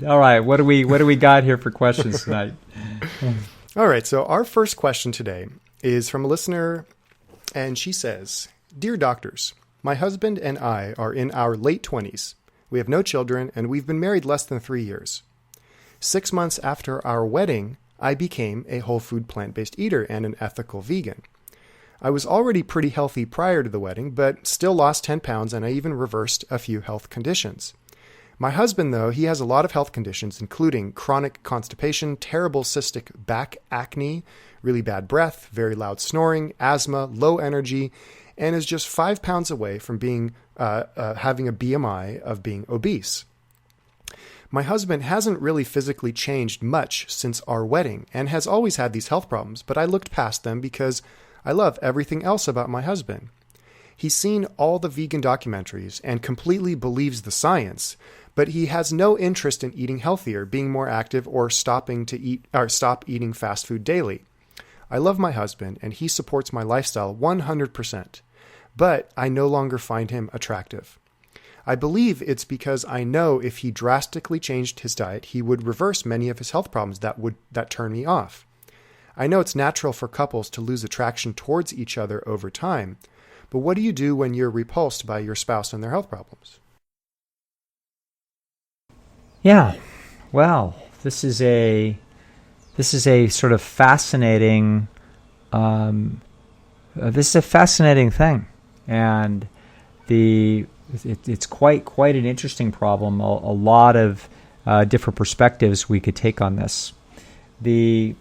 All right, what do we got here for questions tonight? All right, so our first question today is from a listener, and she says, "Dear doctors, my husband and I are in our late 20s. We have no children, and we've been married less than 3 years. 6 months after our wedding, I became a whole food plant-based eater and an ethical vegan. I was already pretty healthy prior to the wedding, but still lost 10 pounds, and I even reversed a few health conditions. My husband, though, he has a lot of health conditions, including chronic constipation, terrible cystic back acne, really bad breath, very loud snoring, asthma, low energy, and is just 5 pounds away from being having a BMI of being obese. My husband hasn't really physically changed much since our wedding and has always had these health problems, but I looked past them because I love everything else about my husband. He's seen all the vegan documentaries and completely believes the science, but he has no interest in eating healthier, being more active, or stop eating fast food daily. I love my husband and he supports my lifestyle 100%, but I no longer find him attractive. I believe it's because I know if he drastically changed his diet, he would reverse many of his health problems that turn me off. I know it's natural for couples to lose attraction towards each other over time, but what do you do when you're repulsed by your spouse and their health problems?" Yeah, well, this is a sort of fascinating thing, and it's quite an interesting problem. A lot of different perspectives we could take on this. I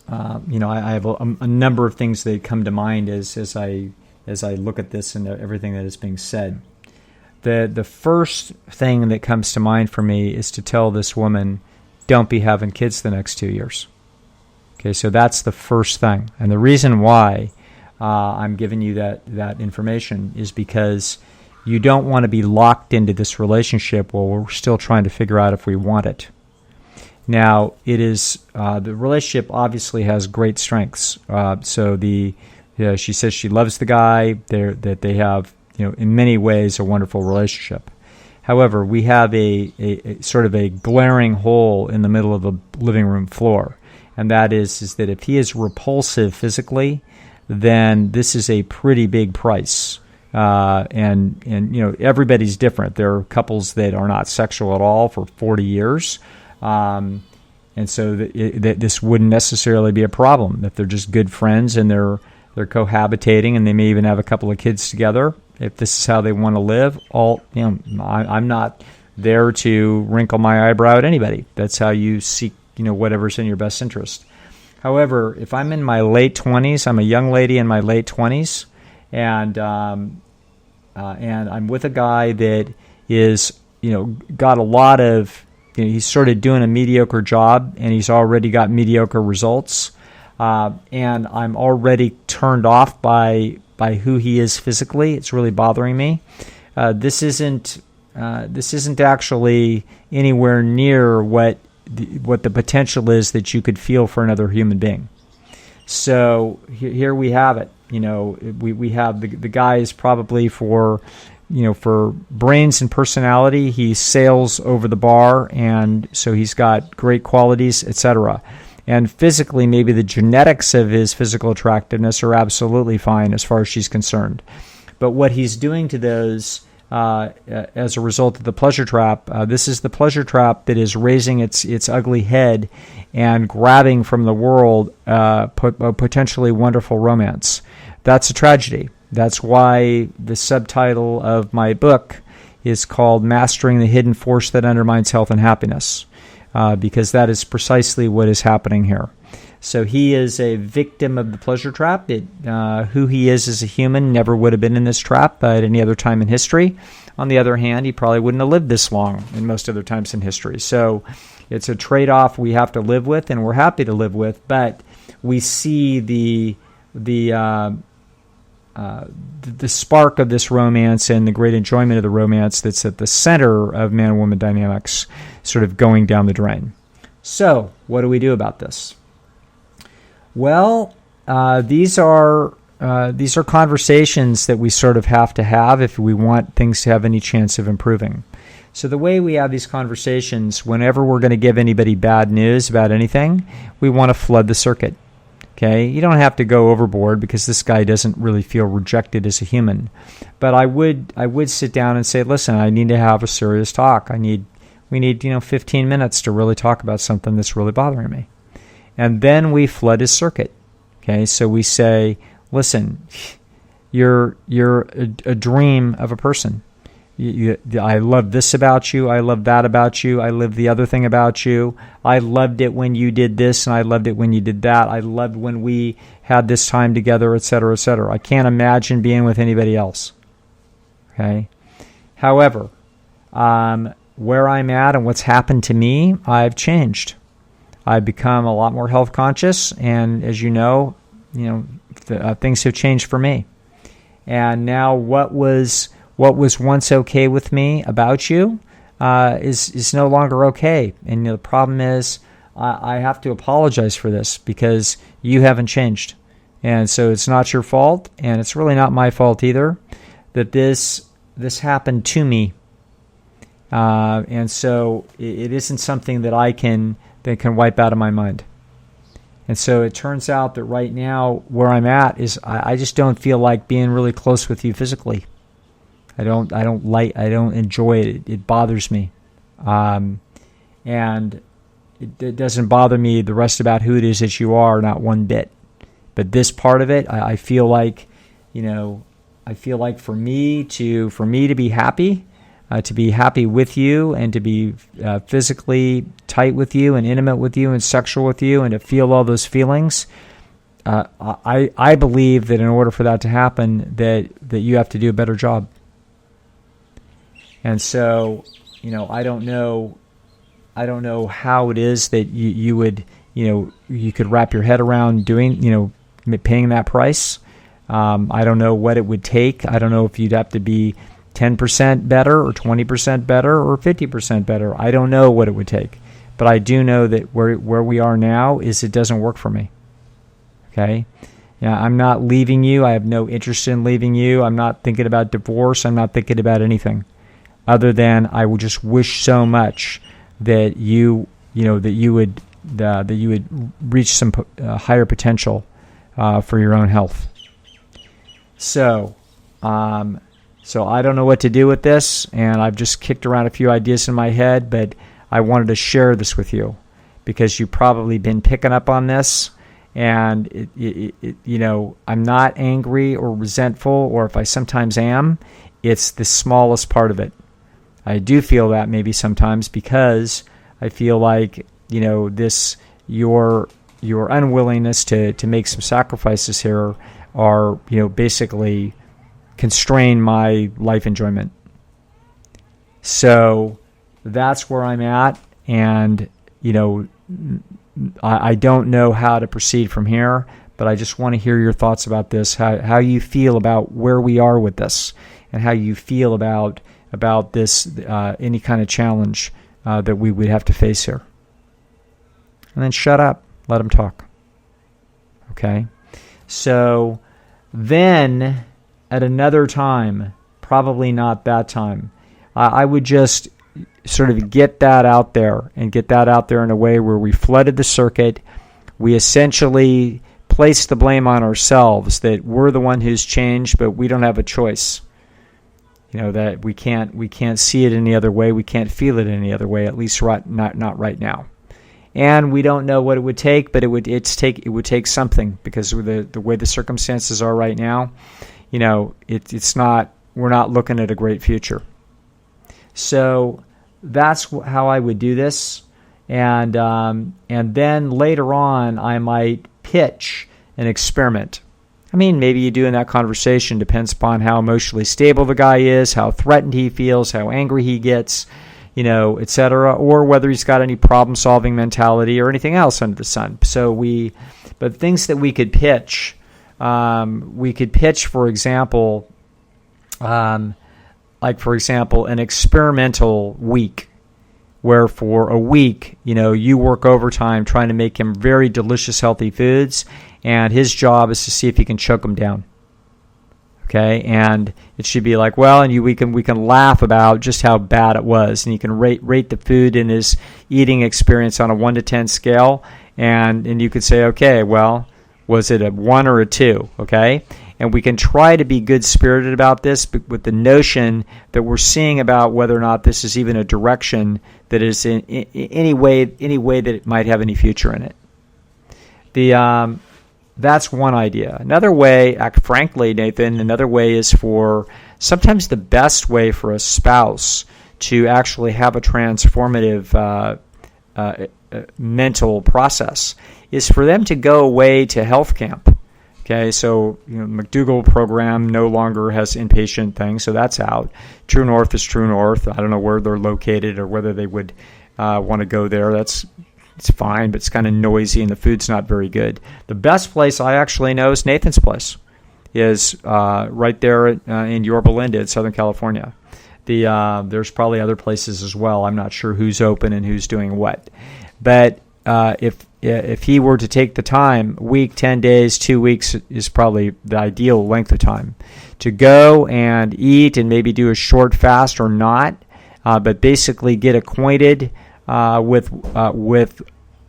have a number of things that come to mind as I look at this and everything that is being said. The first thing that comes to mind for me is to tell this woman, don't be having kids the next 2 years. Okay, so that's the first thing. And the reason why I'm giving you that information is because you don't want to be locked into this relationship while we're still trying to figure out if we want it. Now, it is the relationship obviously has great strengths. She says she loves the guy. That they have, in many ways, a wonderful relationship. However, we have a sort of a glaring hole in the middle of the living room floor, and that is that if he is repulsive physically, then this is a pretty big price. And everybody's different. There are couples that are not sexual at all for 40 years. And so this wouldn't necessarily be a problem if they're just good friends and they're cohabitating and they may even have a couple of kids together. If this is how they want to live, I'm not there to wrinkle my eyebrow at anybody. That's how you seek, whatever's in your best interest. However, if I'm in my late 20s, I'm a young lady in my late 20s, and I'm with a guy that is, got a lot of. He's sort of doing a mediocre job, and he's already got mediocre results. And I'm already turned off by who he is physically. It's really bothering me. This isn't actually anywhere near what the potential is that you could feel for another human being. So here we have it. We have the guy is probably for brains and personality, he sails over the bar, and so he's got great qualities, etc. And physically, maybe the genetics of his physical attractiveness are absolutely fine as far as she's concerned. But what he's doing to those as a result of the pleasure trap, this is the pleasure trap that is raising its ugly head and grabbing from the world a potentially wonderful romance. That's a tragedy. That's why the subtitle of my book is called Mastering the Hidden Force That Undermines Health and Happiness, because that is precisely what is happening here. So he is a victim of the pleasure trap. Who he is as a human never would have been in this trap at any other time in history. On the other hand, he probably wouldn't have lived this long in most other times in history. So it's a trade-off we have to live with, and we're happy to live with, but we see the spark of this romance and the great enjoyment of the romance that's at the center of man and woman dynamics sort of going down the drain. So what do we do about this? Well, these are conversations that we sort of have to have if we want things to have any chance of improving. So the way we have these conversations, whenever we're going to give anybody bad news about anything, we want to flood the circuit. Okay, you don't have to go overboard because this guy doesn't really feel rejected as a human. But I would sit down and say, listen, I need to have a serious talk. We need 15 minutes to really talk about something that's really bothering me. And then we flood his circuit. Okay, so we say, listen, you're a dream of a person. I love this about you. I love that about you. I love the other thing about you. I loved it when you did this, and I loved it when you did that. I loved when we had this time together, et cetera, et cetera. I can't imagine being with anybody else. Okay. However, where I'm at and what's happened to me, I've changed. I've become a lot more health conscious, and as you know, things have changed for me. And now, what was once okay with me about you is no longer okay. And the problem is I have to apologize for this because you haven't changed. And so it's not your fault, and it's really not my fault either that this happened to me. And so it isn't something that can wipe out of my mind. And so it turns out that right now where I'm at is I just don't feel like being really close with you physically. I don't enjoy it. It bothers me. And it doesn't bother me the rest about who it is that you are, not one bit. But this part of it, I feel like, for me to be happy with you and to be physically tight with you and intimate with you and sexual with you and to feel all those feelings, I believe that in order for that to happen, that you have to do a better job. And so, I don't know how it is that you would, you could wrap your head around doing, paying that price. I don't know what it would take. I don't know if you'd have to be 10% better or 20% better or 50% better. I don't know what it would take. But I do know that where we are now is it doesn't work for me. Okay? Yeah, I'm not leaving you. I have no interest in leaving you. I'm not thinking about divorce. I'm not thinking about anything other than I would just wish so much that you would reach some higher potential for your own health. So I don't know what to do with this, and I've just kicked around a few ideas in my head, but I wanted to share this with you because you've probably been picking up on this, and I'm not angry or resentful, or if I sometimes am, it's the smallest part of it. I do feel that maybe sometimes because I feel like, your unwillingness to make some sacrifices here are, basically constrain my life enjoyment. So that's where I'm at, and, I don't know how to proceed from here, but I just want to hear your thoughts about this, how you feel about where we are with this, and how you feel about this, any kind of challenge that we would have to face here. And then shut up. Let them talk. Okay? So then at another time, probably not that time, I would just sort of get that out there and get that out there in a way where we flooded the circuit. We essentially placed the blame on ourselves that we're the one who's changed, but we don't have a choice. That we can't see it any other way. We can't feel it any other way, at least not right now. And we don't know what it would take, but it would take something, because with the way the circumstances are right now, it's not, we're not looking at a great future. So that's how I would do this, and then later on I might pitch an experiment. I mean, maybe you do in that conversation, depends upon how emotionally stable the guy is, how threatened he feels, how angry he gets, etc., or whether he's got any problem-solving mentality or anything else under the sun. But things that we could pitch, for example, an experimental week, where for a week, you work overtime trying to make him very delicious, healthy foods, and his job is to see if he can choke them down. Okay, and it should be like, well, and we can laugh about just how bad it was, and you can rate the food in his eating experience on a 1 to 10 scale, and you could say, okay, well, was it a 1 or a 2? Okay, and we can try to be good-spirited about this, but with the notion that we're seeing about whether or not this is even a direction that is in any way that it might have any future in it. That's one idea. Another way, frankly, Nathan, another way is for sometimes the best way for a spouse to actually have a transformative mental process is for them to go away to health camp. Okay, so McDougall program no longer has inpatient things, so that's out. True North is True North. I don't know where they're located or whether they would want to go there. It's fine, but it's kind of noisy and the food's not very good. The best place I actually know is Nathan's place. Is right there in Yorba Linda in Southern California. There's probably other places as well. I'm not sure who's open and who's doing what. But if he were to take the time, a week, 10 days, 2 weeks is probably the ideal length of time to go and eat and maybe do a short fast or not, but basically get acquainted with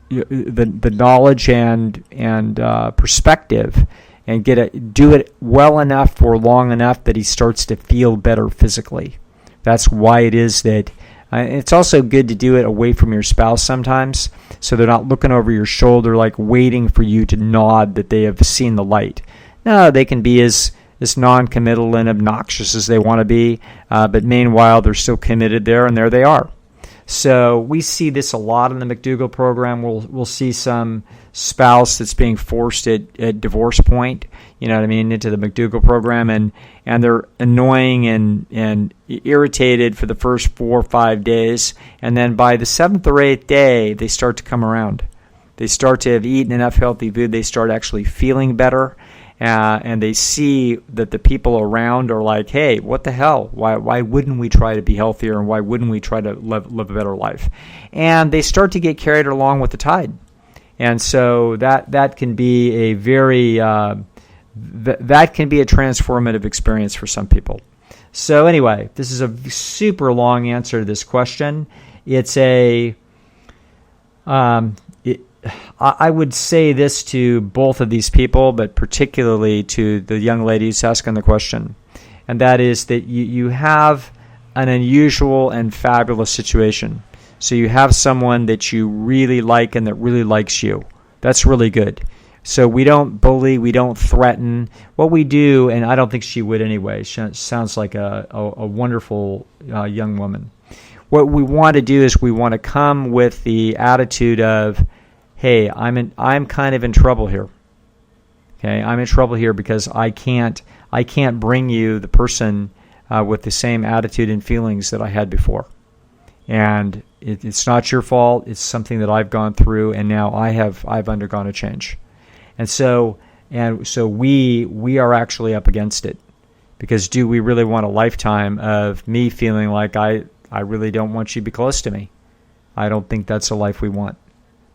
the knowledge and perspective, and do it well enough for long enough that he starts to feel better physically. That's why it is that it's also good to do it away from your spouse sometimes, so they're not looking over your shoulder like waiting for you to nod that they have seen the light. No, they can be as non-committal and obnoxious as they want to be, but meanwhile they're still committed there, and there they are. So we see this a lot in the McDougall program. We'll see some spouse that's being forced at divorce point, into the McDougall program, and they're annoying and irritated for the first 4 or 5 days, and then by the 7th or 8th day, they start to come around. They start to have eaten enough healthy food. They start actually feeling better. And they see that the people around are like, hey, what the hell? Why wouldn't we try to be healthier, and why wouldn't we try to live a better life? And they start to get carried along with the tide. And so that can be a very that can be a transformative experience for some people. So anyway, this is a super long answer to this question. It's I would say this to both of these people, but particularly to the young lady who's asking the question, and that is that you have an unusual and fabulous situation. So you have someone that you really like and that really likes you. That's really good. So we don't bully, we don't threaten. What we do, and I don't think she would anyway, she sounds like a wonderful young woman. What we want to do is we want to come with the attitude of, hey, I'm kind of in trouble here. Okay, I'm in trouble here because I can't bring you the person with the same attitude and feelings that I had before. And it's not your fault. It's something that I've gone through, and now I've undergone a change. And so we are actually up against it, because do we really want a lifetime of me feeling like I really don't want you to be close to me? I don't think that's a life we want.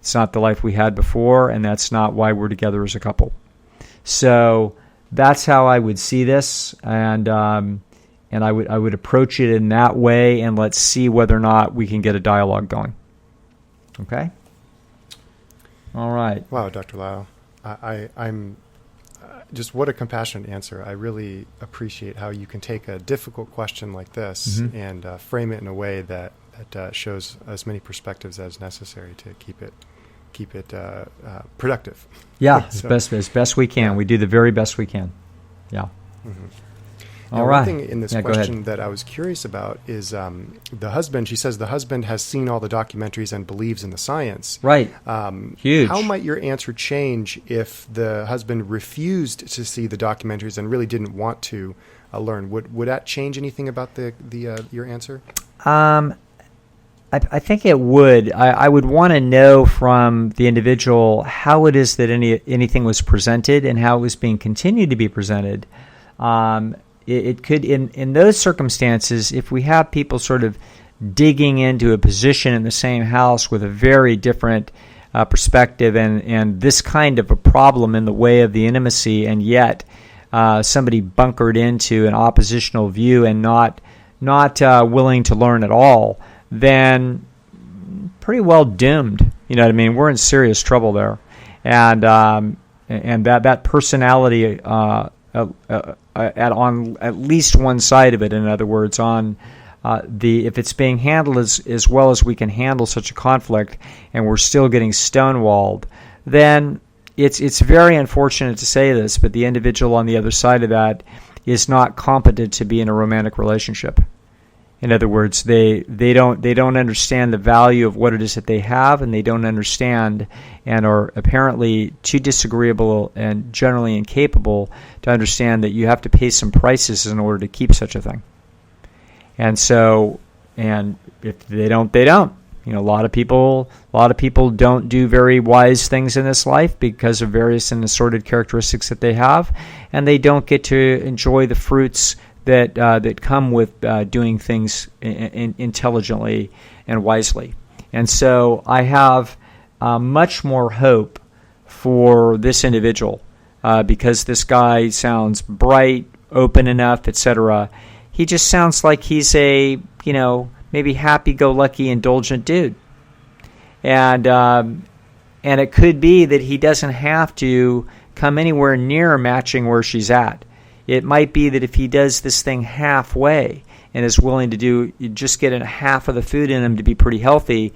It's not the life we had before, and that's not why we're together as a couple. So that's how I would see this, and I would approach it in that way, and let's see whether or not we can get a dialogue going. Okay? All right. Wow, Dr. Lau. I'm just what a compassionate answer. I really appreciate how you can take a difficult question like this and frame it in a way that shows as many perspectives as necessary to keep it productive. Yeah, so, as best we can. We do the very best we can. Yeah. Mm-hmm. All right. One thing in this question that I was curious about is the husband. She says the husband has seen all the documentaries and believes in the science. Right. Huge. How might your answer change if the husband refused to see the documentaries and really didn't want to learn? Would that change anything about your answer? I think it would. I would want to know from the individual how it is that anything was presented and how it was being continued to be presented. It could, in those circumstances, if we have people sort of digging into a position in the same house with a very different perspective and this kind of a problem in the way of the intimacy, and yet somebody bunkered into an oppositional view and not willing to learn at all, then pretty well doomed. You know what I mean? We're in serious trouble there, and that personality on at least one side of it. In other words, on if it's being handled as well as we can handle such a conflict, and we're still getting stonewalled, then it's very unfortunate to say this, but the individual on the other side of that is not competent to be in a romantic relationship. In other words, they don't understand the value of what it is that they have, and they don't understand and are apparently too disagreeable and generally incapable to understand that you have to pay some prices in order to keep such a thing. And so, and if they don't, they don't. You know, a lot of people don't do very wise things in this life because of various and assorted characteristics that they have, and they don't get to enjoy the fruits that come with doing things intelligently and wisely. And so I have much more hope for this individual because this guy sounds bright, open enough, etc. He just sounds like he's a, maybe happy-go-lucky, indulgent dude. And it could be that he doesn't have to come anywhere near matching where she's at. It might be that if he does this thing halfway and is willing to just get a half of the food in him to be pretty healthy,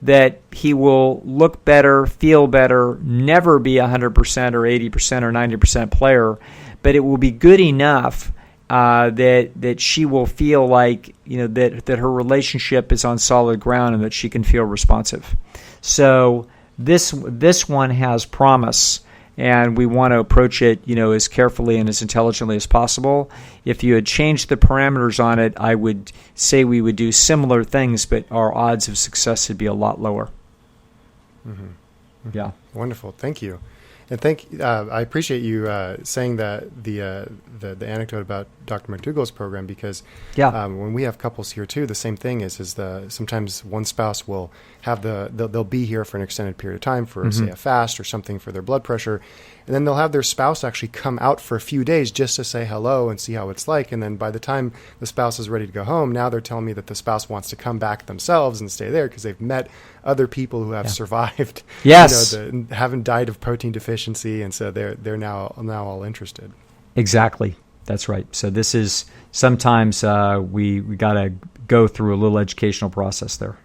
that he will look better, feel better, never be 100% or 80% or 90% player, but it will be good enough that she will feel like that her relationship is on solid ground and that she can feel responsive. So this one has promise. And we want to approach it, as carefully and as intelligently as possible. If you had changed the parameters on it, I would say we would do similar things, but our odds of success would be a lot lower. Mm-hmm. Mm-hmm. Yeah. Wonderful. Thank you. And I appreciate you saying that the anecdote about Dr. McDougall's program, because when we have couples here too, the same thing is sometimes one spouse will have they'll be here for an extended period of time for say a fast or something for their blood pressure, and then they'll have their spouse actually come out for a few days just to say hello and see how it's like, and then by the time the spouse is ready to go home, now they're telling me that the spouse wants to come back themselves and stay there because they've met other people who have survived, haven't died of protein deficiency, and so they're now all interested. Exactly, that's right. So this is sometimes we got to go through a little educational process there.